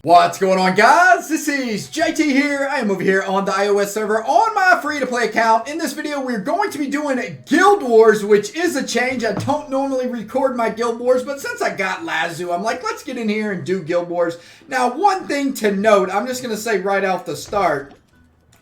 What's going on, guys? This is JT here. I am over here on the iOS server on my free-to-play account. In this video, we're going to be doing Guild Wars, which is a change. I don't normally record my Guild Wars, but since I got Lazu, I'm like, let's get in here and do Guild Wars. Now, one thing to note, I'm just going to say right off the start,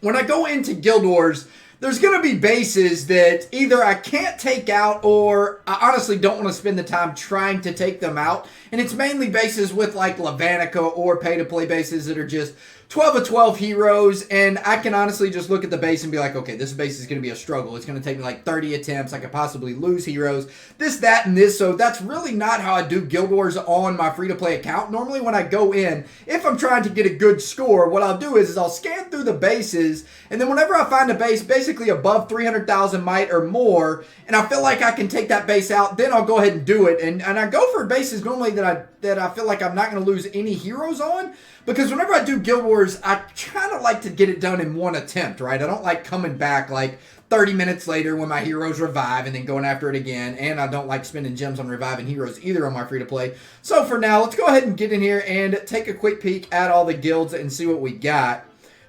when I go into Guild Wars, there's going to be bases that either I can't take out or I honestly don't want to spend the time trying to take them out. And it's mainly bases with like Lavanica or pay-to-play bases that are just 12 of 12 heroes. And I can honestly just look at the base and be like, okay, this base is going to be a struggle. It's going to take me like 30 attempts. I could possibly lose heroes. This, that, and this. So that's really not how I do Guild Wars on my free-to-play account. Normally when I go in, if I'm trying to get a good score, what I'll do is I'll scan through the bases. And then whenever I find a base basically above 300,000 might or more, and I feel like I can take that base out, then I'll go ahead and do it. And I go for bases normally that I feel like I'm not going to lose any heroes on. Because whenever I do Guild Wars, I kind of like to get it done in one attempt, right? I don't like coming back like 30 minutes later when my heroes revive and then going after it again. And I don't like spending gems on reviving heroes either on my free-to-play. So for now, let's go ahead and get in here and take a quick peek at all the guilds and see what we got.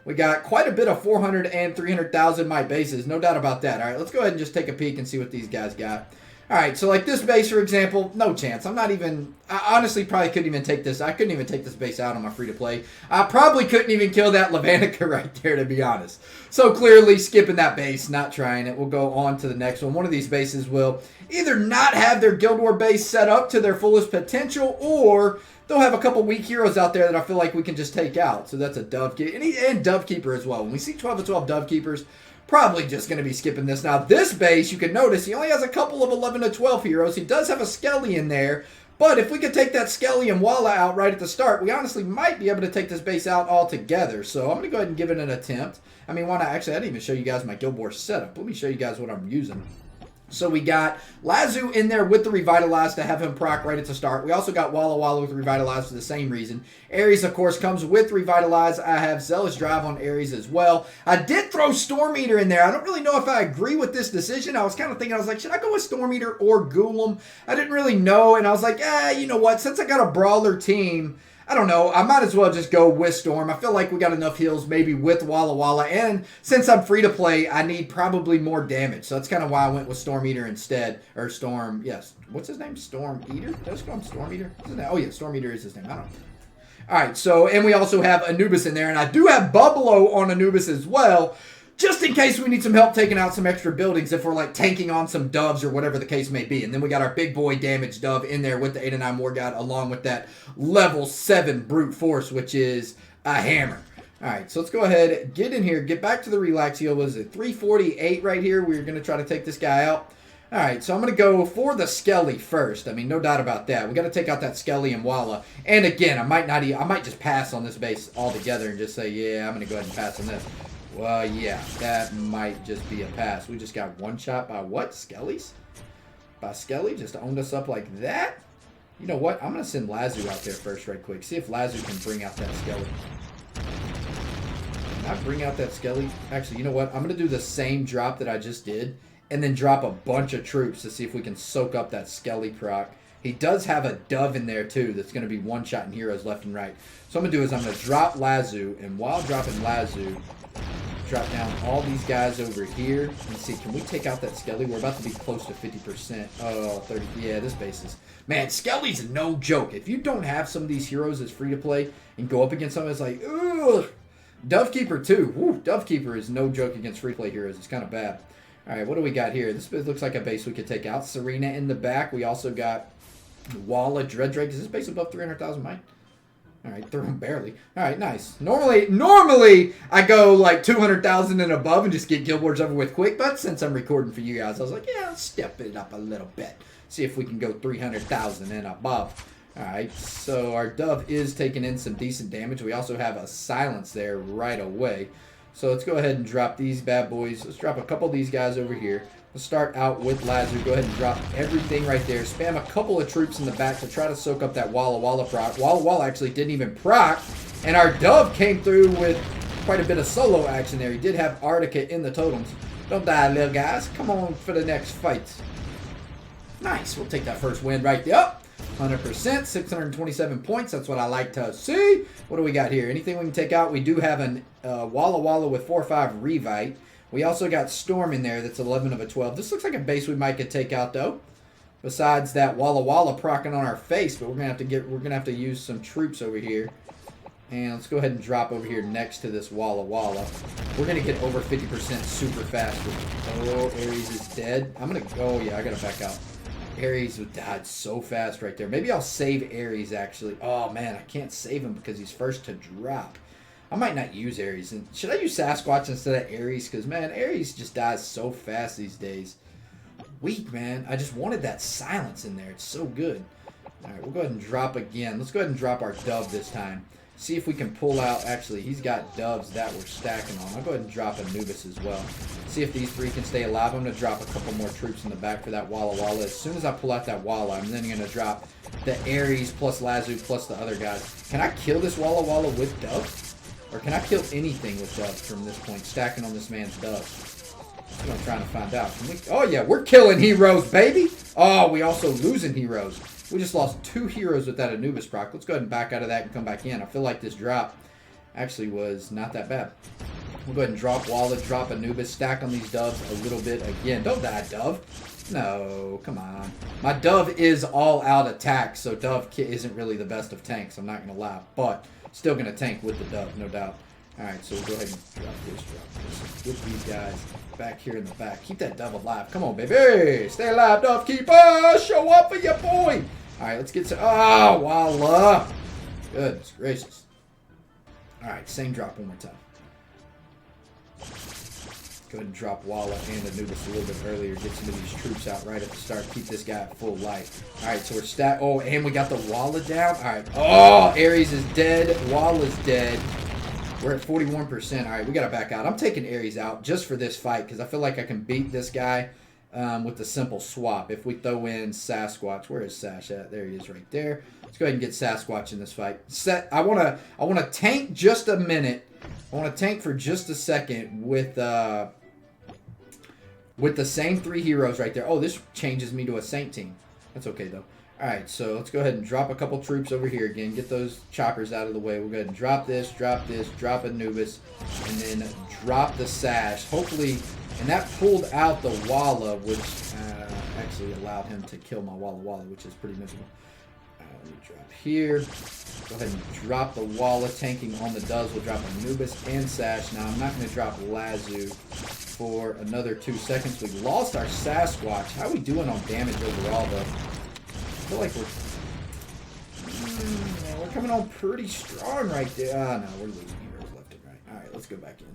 We got quite a bit of 400 and 300,000 might bases, no doubt about that. All right, let's go ahead and just take a peek and see what these guys got. All right, so like this base, for example, no chance. I honestly probably couldn't even take this. I couldn't even take this base out on my free-to-play. I probably couldn't even kill that Lavanica right there, to be honest. So clearly skipping that base, not trying it. We'll go on to the next one. One of these bases will either not have their Guild War base set up to their fullest potential, or they'll have a couple weak heroes out there that I feel like we can just take out. So that's a Dove Keeper, and Dove Keeper as well. When we see 12 of 12 Dove Keepers, probably just going to be skipping this. Now, this base, you can notice, he only has a couple of 11 to 12 heroes. He does have a Skelly in there. But if we could take that Skelly and Walla out right at the start, we honestly might be able to take this base out altogether. So I'm going to go ahead and give it an attempt. I mean, why not? Actually, I didn't even show you guys my Guild Wars setup. Let me show you guys what I'm using. So we got Lazu in there with the Revitalize to have him proc right at the start. We also got Walla Walla with Revitalize for the same reason. Ares, of course, comes with Revitalize. I have Zealous Drive on Ares as well. I did throw Storm Eater in there. I don't really know if I agree with this decision. I was kind of thinking, I was like, should I go with Storm Eater or Golem? I didn't really know, and I was like, you know what? Since I got a Brawler team, I don't know. I might as well just go with Storm. I feel like we got enough heals maybe with Walla Walla. And since I'm free to play, I need probably more damage. So that's kind of why I went with Storm Eater instead. Or Storm, yes. What's his name? Storm Eater? Did I just call him Storm Eater? Oh, yeah. Storm Eater is his name. I don't know. All right. So, and we also have Anubis in there. And I do have Bublo on Anubis as well, just in case we need some help taking out some extra buildings if we're like tanking on some doves or whatever the case may be. And then we got our big boy damage dove in there with the 8 and 9 War God along with that level 7 brute force, which is a hammer. All right, so let's go ahead, get in here, get back to the relax heal. Was it 348 right here? We're going to try to take this guy out. All right, so I'm going to go for the Skelly first. I mean, no doubt about that. We got to take out that Skelly and Walla. And again, I might just pass on this base altogether and just say, yeah, I'm going to go ahead and pass on this. Well, yeah, that might just be a pass. We just got one shot by what? Skellies? By Skelly? Just owned us up like that? You know what? I'm going to send Lazu out there first right quick. See if Lazu can bring out that Skelly. Can I bring out that Skelly? Actually, you know what? I'm going to do the same drop that I just did and then drop a bunch of troops to see if we can soak up that Skelly proc. He does have a Dove in there, too, that's going to be one-shotting heroes left and right. So what I'm going to do is I'm going to drop Lazu, and while dropping Lazu, drop down all these guys over here. Let's see, can we take out that Skelly? We're about to be close to 50%. Oh, 30. Yeah, this base is... Man, Skelly's no joke. If you don't have some of these heroes as free-to-play and go up against someone that's like, ugh. Dove Keeper, too. Woo, Dove Keeper is no joke against free-to-play heroes. It's kind of bad. All right, what do we got here? This looks like a base we could take out. Serena in the back. We also got Walla, Dread Drake. Is this base above 300,000 might? All right, throw him barely. All right, nice. Normally I go like 200,000 and above and just get Guild Wars over with quick. But since I'm recording for you guys, I was like, yeah, let's step it up a little bit. See if we can go 300,000 and above. All right, so our Dove is taking in some decent damage. We also have a silence there right away. So let's go ahead and drop these bad boys. Let's drop a couple of these guys over here. Let's start out with Lazu. Go ahead and drop everything right there. Spam a couple of troops in the back to try to soak up that Walla Walla proc. Walla Walla actually didn't even proc. And our Dove came through with quite a bit of solo action there. He did have Arctica in the totems. Don't die, little guys. Come on for the next fight. Nice. We'll take that first win right there. 100%, 627 points. That's what I like to see. What do we got here? Anything we can take out? We do have an Walla Walla with 4 or 5 Revite. We also got Storm in there. That's 11 of a 12. This looks like a base we might could take out though. Besides that Walla Walla procking on our face, but we're gonna have to use some troops over here. And let's go ahead and drop over here next to this Walla Walla. We're gonna get over 50% super fast. Oh, Ares is dead. Oh yeah, I gotta back out. Ares died so fast right there. Maybe I'll save Ares actually. Oh man, I can't save him because he's first to drop. I might not use Ares. And should I use Sasquatch instead of Ares? Because man, Ares just dies so fast these days. Weak, man. I just wanted that silence in there. It's so good. All right, we'll go ahead and drop again. Let's go ahead and drop our dove this time. See if we can pull out. Actually, he's got doves that we're stacking on. I'll go ahead and drop Anubis as well. See if these 3 can stay alive. I'm going to drop a couple more troops in the back for that Walla Walla. As soon as I pull out that Walla, I'm then going to drop the Ares plus Lazu plus the other guys. Can I kill this Walla Walla with doves? Or can I kill anything with doves from this point? Stacking on this man's doves. That's what I'm trying to find out. Oh, yeah, we're killing heroes, baby. Oh, we also losing heroes. We just lost 2 heroes with that Anubis proc. Let's go ahead and back out of that and come back in. I feel like this drop actually was not that bad. We'll go ahead and drop Walla, drop Anubis, stack on these doves a little bit again. Don't die, Dove. No, come on. My Dove is all-out attack, so Dove isn't really the best of tanks. I'm not going to lie, but still going to tank with the Dove, no doubt. All right, so we'll go ahead and drop this. Get these guys back here in the back. Keep that Dove alive. Come on, baby. Stay alive, Dove Keeper. Show up for your boy. All right, let's get to... Oh, Walla. Goodness gracious. All right, same drop one more time. Go ahead and drop Walla and Anubis a little bit earlier. Get some of these troops out right at the start. Keep this guy at full life. All right, so we're stacked. Oh, and we got the Walla down. All right. Oh, Ares is dead. Walla's dead. We're at 41%. All right, we got to back out. I'm taking Ares out just for this fight because I feel like I can beat this guy with the simple swap. If we throw in Sasquatch. Where is Sash at? There he is right there. Let's go ahead and get Sasquatch in this fight. I want to tank just a minute. I want to tank for just a second with the same 3 heroes right there. Oh, this changes me to a Saint team. That's okay, though. All right, so let's go ahead and drop a couple troops over here again. Get those choppers out of the way. We'll go ahead and drop this, drop Anubis, and then drop the Sash. Hopefully, and that pulled out the Walla, which actually allowed him to kill my Walla Walla, which is pretty miserable. Let me drop here. Go ahead and drop the Walla, tanking on the doves. We'll drop Anubis and Sash. Now, I'm not going to drop Lazu for another 2 seconds. We lost our Sasquatch. How are we doing on damage overall, though? I feel like we're coming on pretty strong right there. No, we're losing heroes left and right. All right, let's go back in.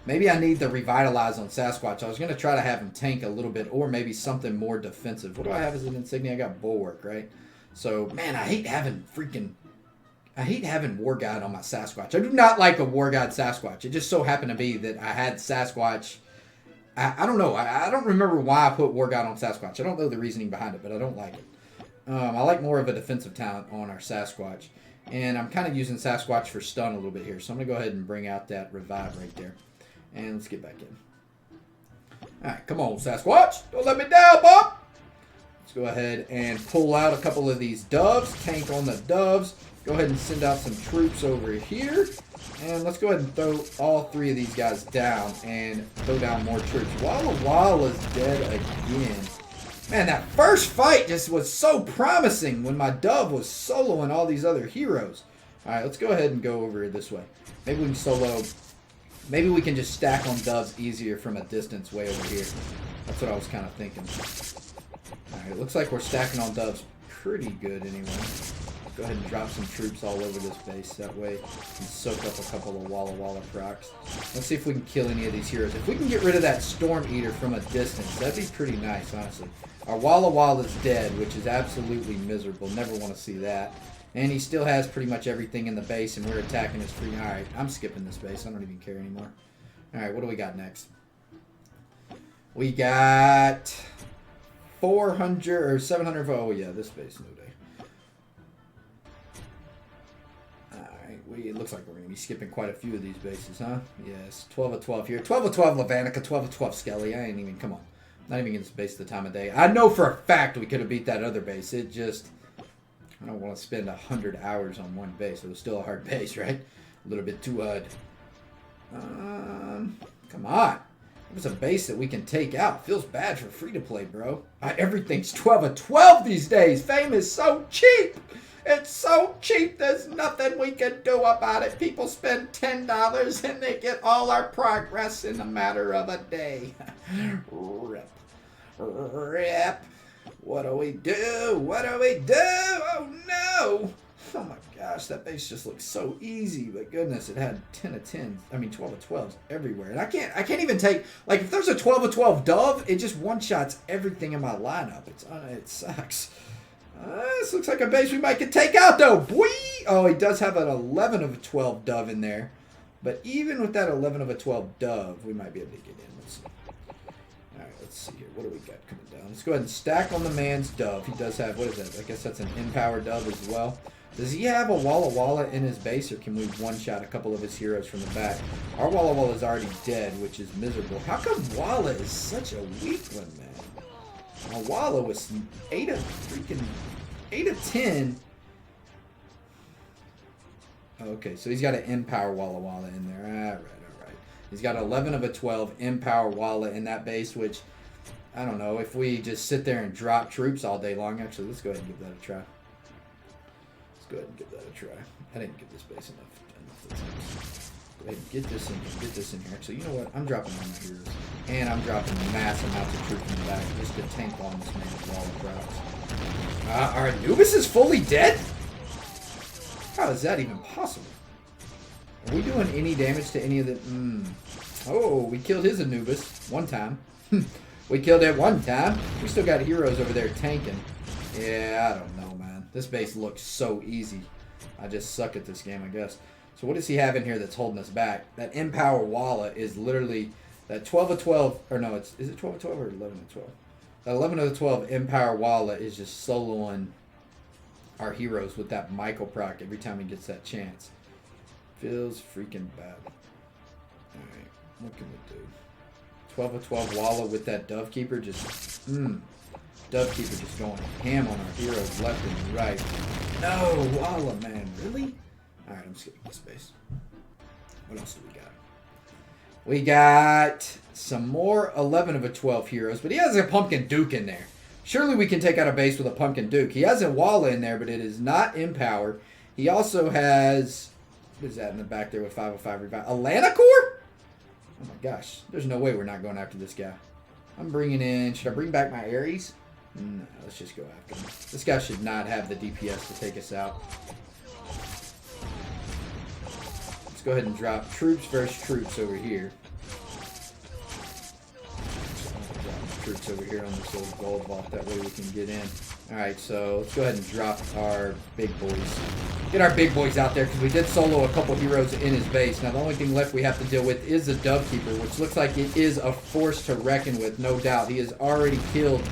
Maybe I need the Revitalize on Sasquatch. I was going to try to have him tank a little bit or maybe something more defensive. What do I have as an insignia? I got Bulwark, right? So, man, I hate having War Guide on my Sasquatch. I do not like a War Guide Sasquatch. It just so happened to be that I had Sasquatch. I don't know. I don't remember why I put War Guide on Sasquatch. I don't know the reasoning behind it, but I don't like it. I like more of a defensive talent on our Sasquatch. And I'm kind of using Sasquatch for stun a little bit here. So I'm going to go ahead and bring out that Revive right there. And let's get back in. Alright, come on, Sasquatch. Don't let me down, Bob. Let's go ahead and pull out a couple of these doves. Tank on the doves. Go ahead and send out some troops over here. And let's go ahead and throw all 3 of these guys down and throw down more troops. Walla Walla's dead again. Man, that first fight just was so promising when my dove was soloing all these other heroes. All right, let's go ahead and go over this way. Maybe we can solo. Maybe we can just stack on doves easier from a distance way over here. That's what I was kind of thinking. All right, it looks like we're stacking on doves pretty good anyway. Go ahead and drop some troops all over this base. That way we can soak up a couple of Walla Walla procs. Let's see if we can kill any of these heroes. If we can get rid of that Storm Eater from a distance, that'd be pretty nice, honestly. Our Walla Walla's dead, which is absolutely miserable. Never want to see that. And he still has pretty much everything in the base, and we're attacking his free. Alright, I'm skipping this base. I don't even care anymore. Alright, what do we got next? We got 400 or 700. Oh, yeah, this base, no day. It looks like we're going to be skipping quite a few of these bases, huh? Yes, 12 of 12 here. 12 of 12 Lavanica, 12 of 12 Skelly. I ain't even, come on. Not even getting this base the time of day. I know for a fact we could have beat that other base. It just, I don't want to spend 100 hours on one base. It was still a hard base, right? A little bit too hard. Come on. It was a base that we can take out. Feels bad for free-to-play, bro. Everything's 12 of 12 these days. Fame is so cheap. It's so cheap, there's nothing we can do about it. People spend $10 and they get all our progress in a matter of a day. Rip. Rip. What do we do? What do we do? Oh, no. Oh, my gosh. That base just looks so easy. But goodness, it had 10 of 10s. I mean, 12 of 12s everywhere. And I can't even take... Like, if there's a 12 of 12 dove, it just one-shots everything in my lineup. It sucks. This looks like a base we might could take out, though. Boy! Oh, he does have an 11 of a 12 dove in there. But even with that 11 of a 12 dove, we might be able to get in. Let's see. All right, let's see here. What do we got coming down? Let's go ahead and stack on the man's dove. He does have, what is that? I guess that's an in-power dove as well. Does he have a Walla Walla in his base, or can we one-shot a couple of his heroes from the back? Our Walla Walla is already dead, which is miserable. How come Walla is such a weak one, man? Walla was 8 of 10. Okay, so he's got an in-power Walla Walla in there. All right. He's got 11 of a 12 in-power Walla in that base, which, I don't know, if we just sit there and drop troops all day long. Actually, let's go ahead and give that a try. Go ahead and give that a try. I didn't give this base enough. Go ahead and get this in here. Actually, you know what? I'm dropping all my heroes. And I'm dropping mass amounts of troops in the back just to tank on this man's wall of crowds. Our Anubis is fully dead? How is that even possible? Are we doing any damage to any of the... Oh, we killed his Anubis one time. We killed it one time. We still got heroes over there tanking. Yeah, I don't know, man. This base looks so easy. I just suck at this game, I guess. So what does he have in here that's holding us back? That in-power Walla is literally that 12 of 12, or no, is it 12 of 12 or 11 of 12? That 11 of the 12 in-power Walla is just soloing our heroes with that Michael proc every time he gets that chance. Feels freaking bad. Alright, what can we do? 12 of 12 Walla with that Dove Keeper just, Dove Keeper just going ham on our heroes left and right. No, Walla, man, really? Alright, I'm skipping this base. What else do we got? We got some more 11 of a 12 heroes, but he has a Pumpkin Duke in there. Surely we can take out a base with a Pumpkin Duke. He has a Walla in there, but it is not in power. He also has, what is that in the back there with 505 revive? A Lanacore? Oh my gosh, there's no way we're not going after this guy. I'm bringing in, should I bring back my Ares? No, let's just go after him. This guy should not have the DPS to take us out. Let's go ahead and drop troops versus troops over here. Drop troops over here on this little gold vault. That way we can get in. Alright, so let's go ahead and drop our big boys. Get our big boys out there, because we did solo a couple heroes in his base. Now the only thing left we have to deal with is the Dove Keeper, which looks like it is a force to reckon with, no doubt. He has already killed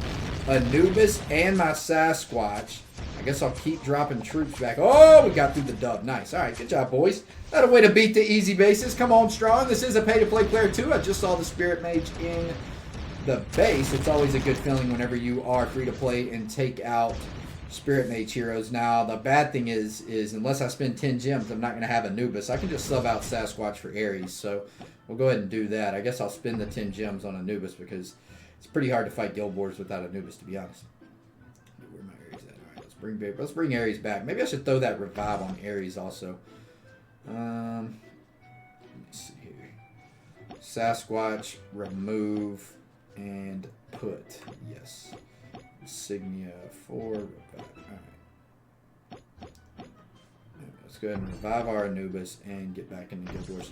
Anubis and my Sasquatch. I guess I'll keep dropping troops back. Oh, we got through the dub. Nice. All right, good job, boys. That a way to beat the easy bases. Come on, strong. This is a pay-to-play player, too. I just saw the Spirit Mage in the base. It's always a good feeling whenever you are free-to-play and take out Spirit Mage heroes. Now, the bad thing is unless I spend 10 gems, I'm not going to have Anubis. I can just sub out Sasquatch for Ares, so we'll go ahead and do that. I guess I'll spend the 10 gems on Anubis because it's pretty hard to fight Guild Wars without Anubis, to be honest. Where my Ares at? All right, let's bring Ares back. Maybe I should throw that revive on Ares also. Let me see here. Sasquatch, remove, and put. Yes. Insignia for revive. All right. Let's go ahead and revive our Anubis and get back into Guild Wars.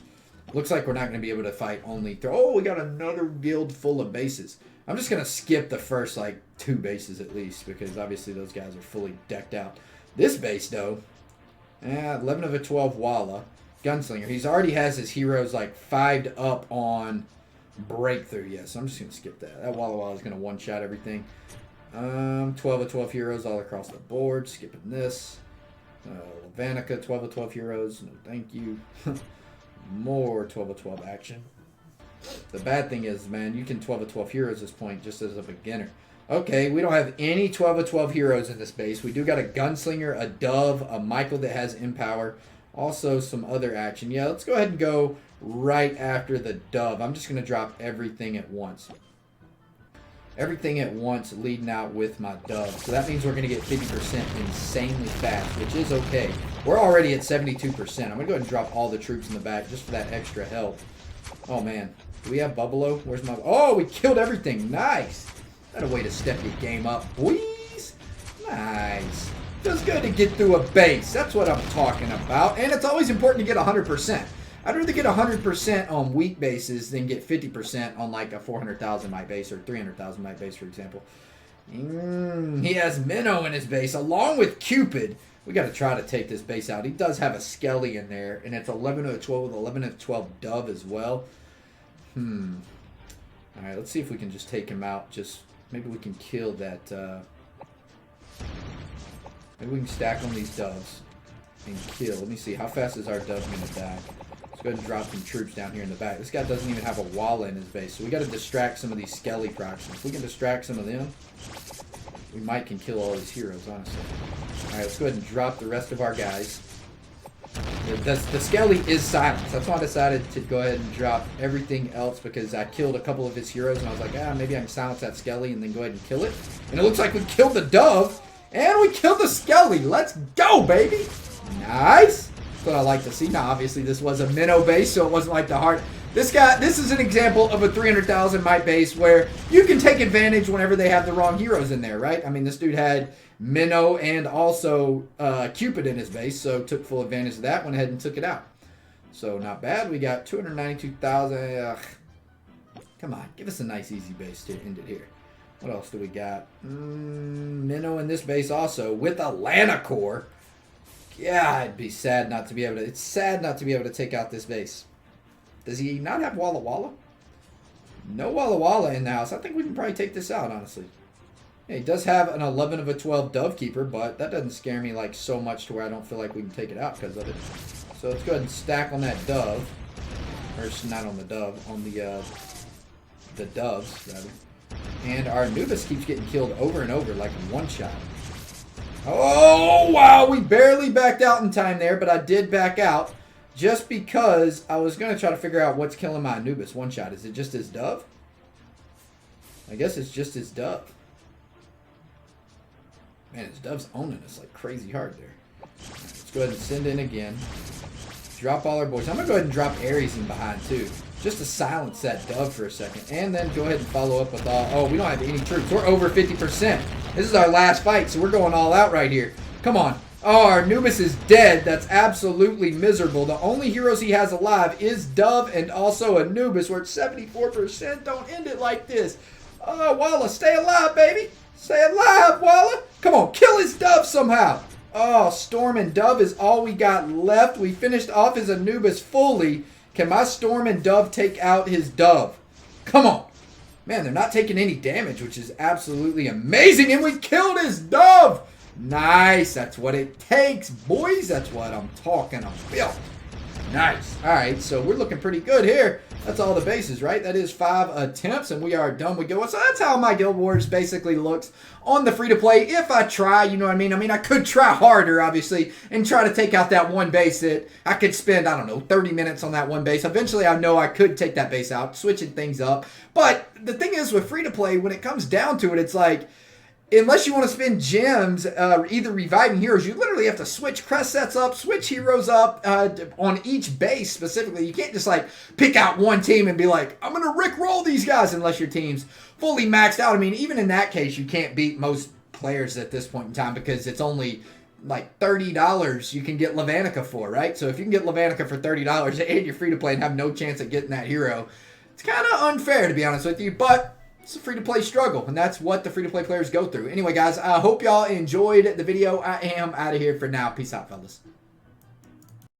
Looks like we're not going to be able to fight only... Oh, we got another guild full of bases. I'm just going to skip the first, like, 2 bases at least, because obviously those guys are fully decked out. This base, though, 11 of a 12 Walla. Gunslinger. He's already has his heroes, like, 5'd up on Breakthrough. Yes, I'm just going to skip that. That Walla Walla is going to one-shot everything. 12 of 12 heroes all across the board. Skipping this. Lavanica, 12 of 12 heroes. No, thank you. More 12 of 12 action. The bad thing is, man, you can 12 of 12 heroes at this point just as a beginner. Okay, we don't have any 12 of 12 heroes in this base. We do got a Gunslinger, a Dove, a Michael that has Empower. Also some other action. Yeah, let's go ahead and go right after the Dove. I'm just going to drop everything at once. Everything at once leading out with my Dove. So that means we're going to get 50% insanely fast, which is okay. We're already at 72%. I'm going to go ahead and drop all the troops in the back just for that extra help. Oh, man. Do we have Bubbalo? Where's my... Oh, we killed everything. Nice. That a way to step your game up, boys. Nice. Feels good to get through a base. That's what I'm talking about. And it's always important to get 100%. I'd rather get 100% on weak bases than get 50% on like a 400,000 might base or 300,000 might base, for example. He has Minnow in his base along with Cupid. We got to try to take this base out. He does have a Skelly in there, and it's 11 of 12 with 11 of 12 Dove as well. All right, let's see if we can just take him out. Just maybe we can kill that. Maybe we can stack on these Doves and kill. Let me see. How fast is our Dove going to die? Let's go ahead and drop some troops down here in the back. This guy doesn't even have a Walla in his base, so we got to distract some of these Skelly procs. If we can distract some of them, we might can kill all these heroes, honestly. Alright, let's go ahead and drop the rest of our guys. The Skelly is silenced. That's why I decided to go ahead and drop everything else, because I killed a couple of his heroes, and I was like, maybe I can silence that Skelly and then go ahead and kill it. And it looks like we killed the Dove, and we killed the Skelly. Let's go, baby! Nice! That's what I like to see. Now, obviously, this was a Minnow base, so it wasn't like the heart. This is an example of a 300,000 might base where you can take advantage whenever they have the wrong heroes in there, right? I mean, this dude had Minnow and also Cupid in his base, so took full advantage of that, went ahead and took it out. So, not bad. We got 292,000. Come on, give us a nice, easy base to end it here. What else do we got? Minnow in this base also with Atlanta Core. Yeah, it'd be sad not to be able to... It's sad not to be able to take out this base. Does he not have Walla Walla? No Walla Walla in the house. I think we can probably take this out, honestly. Yeah, he does have an 11 of a 12 Dove Keeper, but that doesn't scare me like so much to where I don't feel like we can take it out because of it. So let's go ahead and stack on that Dove. Or not on the Dove, on the Doves, rather. And our Anubis keeps getting killed over and over like in one shot. Oh, wow, we barely backed out in time there, but I did back out. Just because I was going to try to figure out what's killing my Anubis one shot. Is it just his Dove? I guess it's just his Dove. Man, his Dove's owning us like crazy hard there. Right, let's go ahead and send in again. Drop all our boys. I'm going to go ahead and drop Ares in behind too. Just to silence that Dove for a second. And then go ahead and follow up with all... Oh, we don't have any troops. We're over 50%. This is our last fight, so we're going all out right here. Come on. Oh, our Anubis is dead. That's absolutely miserable. The only heroes he has alive is Dove and also Anubis. We're at 74%. Don't end it like this. Oh, Walla, stay alive, baby. Stay alive, Walla. Come on, kill his Dove somehow. Oh, Storm and Dove is all we got left. We finished off his Anubis fully. Can my Storm and Dove take out his Dove? Come on. Man, they're not taking any damage, which is absolutely amazing. And we killed his Dove. Nice. That's what it takes, boys. That's what I'm talking about. Nice. All right, so we're looking pretty good here. That's all the bases, right? That is 5 attempts, and we are done with Guild. So that's how my Guild Wars basically looks on the free-to-play. If I try, you know what I mean? I mean, I could try harder, obviously, and try to take out that one base that I could spend, I don't know, 30 minutes on that one base. Eventually, I know I could take that base out, switching things up. But the thing is, with free-to-play, when it comes down to it, it's like, unless you want to spend gems, either reviving heroes, you literally have to switch crest sets up, switch heroes up on each base specifically. You can't just like pick out one team and be like, I'm going to rickroll these guys unless your team's fully maxed out. I mean, even in that case, you can't beat most players at this point in time because it's only like $30 you can get Lavanica for, right? So if you can get Lavanica for $30 and you're free to play and have no chance at getting that hero, it's kind of unfair to be honest with you, but it's a free-to-play struggle, and that's what the free-to-play players go through. Anyway, guys, I hope y'all enjoyed the video. I am out of here for now. Peace out, fellas.